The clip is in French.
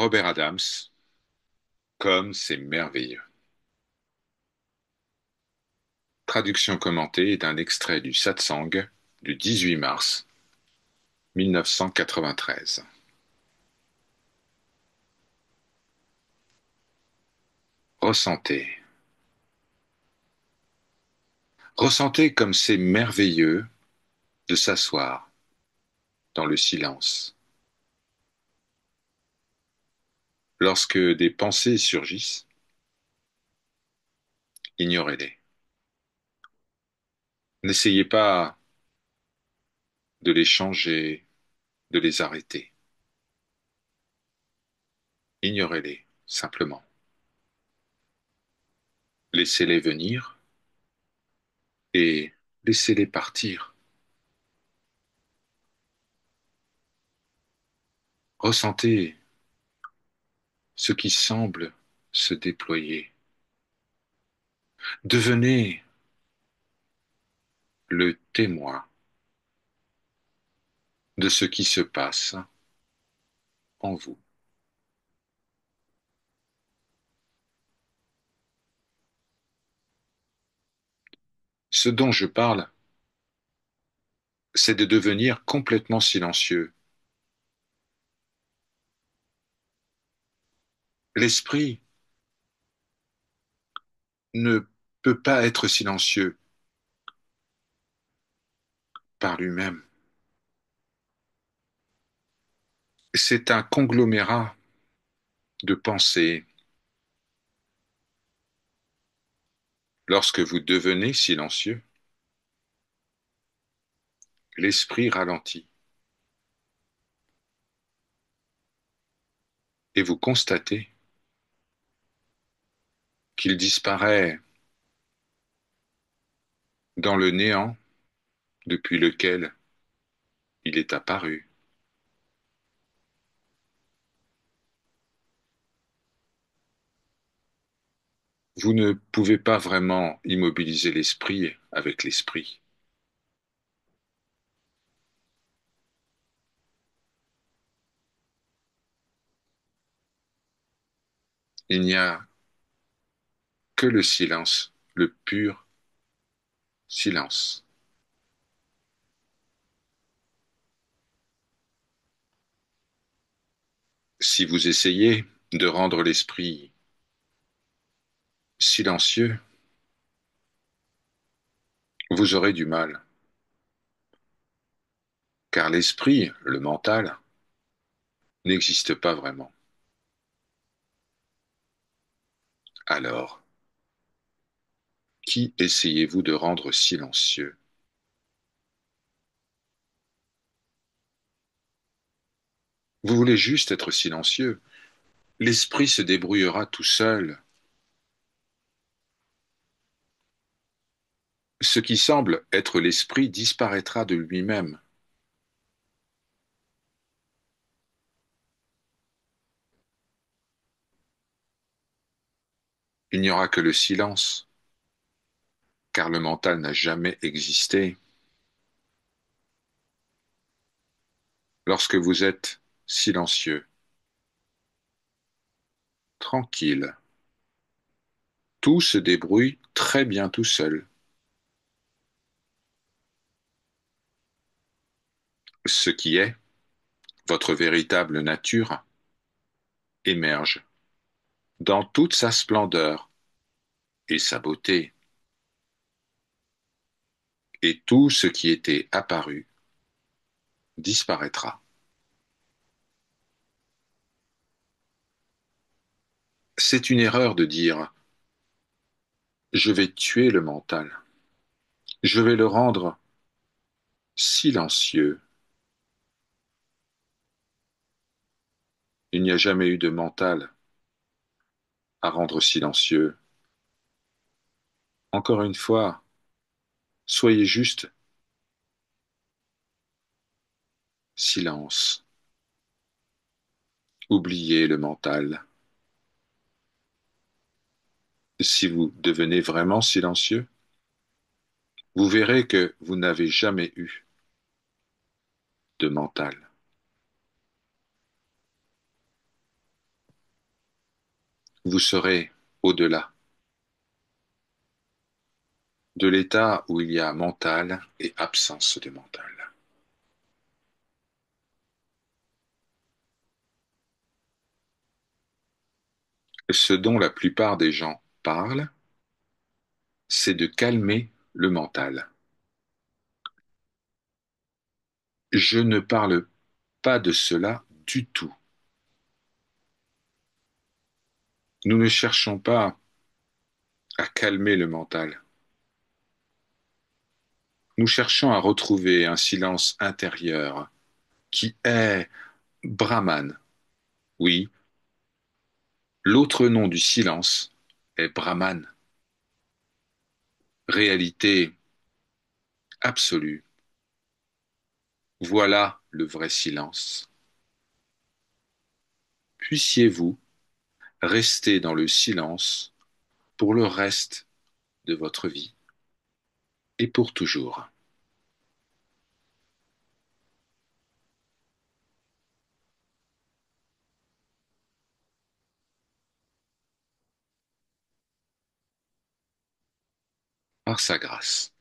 Robert Adams, comme c'est merveilleux. Traduction commentée d'un extrait du Satsang du 18 mars 1993. Ressentez. Ressentez comme c'est merveilleux de s'asseoir dans le silence. Lorsque des pensées surgissent, ignorez-les. N'essayez pas de les changer, de les arrêter. Ignorez-les, simplement. Laissez-les venir et laissez-les partir. Ressentez ce qui semble se déployer. Devenez le témoin de ce qui se passe en vous. Ce dont je parle, c'est de devenir complètement silencieux. L'esprit ne peut pas être silencieux par lui-même. C'est un conglomérat de pensées. Lorsque vous devenez silencieux, l'esprit ralentit et vous constatez qu'il disparaît dans le néant depuis lequel il est apparu. Vous ne pouvez pas vraiment immobiliser l'esprit avec l'esprit. Il n'y a que le silence, le pur silence. Si vous essayez de rendre l'esprit silencieux, vous aurez du mal, car l'esprit, le mental, n'existe pas vraiment. Alors, qui essayez-vous de rendre silencieux? Vous voulez juste être silencieux. L'esprit se débrouillera tout seul. Ce qui semble être l'esprit disparaîtra de lui-même. Il n'y aura que le silence, car le mental n'a jamais existé. Lorsque vous êtes silencieux, tranquille, tout se débrouille très bien tout seul. Ce qui est votre véritable nature émerge dans toute sa splendeur et sa beauté, et tout ce qui était apparu disparaîtra. C'est une erreur de dire je vais tuer le mental, je vais le rendre silencieux. Il n'y a jamais eu de mental à rendre silencieux. Encore une fois, soyez juste silence. Oubliez le mental. Si vous devenez vraiment silencieux, vous verrez que vous n'avez jamais eu de mental. vous serez au-delà de l'état où il y a mental et absence de mental. Ce dont la plupart des gens parlent, c'est de calmer le mental. Je ne parle pas de cela du tout. Nous ne cherchons pas à calmer le mental. Nous cherchons à retrouver un silence intérieur qui est Brahman. Oui, l'autre nom du silence est Brahman, réalité absolue. Voilà le vrai silence. Puissiez-vous rester dans le silence pour le reste de votre vie et pour toujours. Par sa grâce.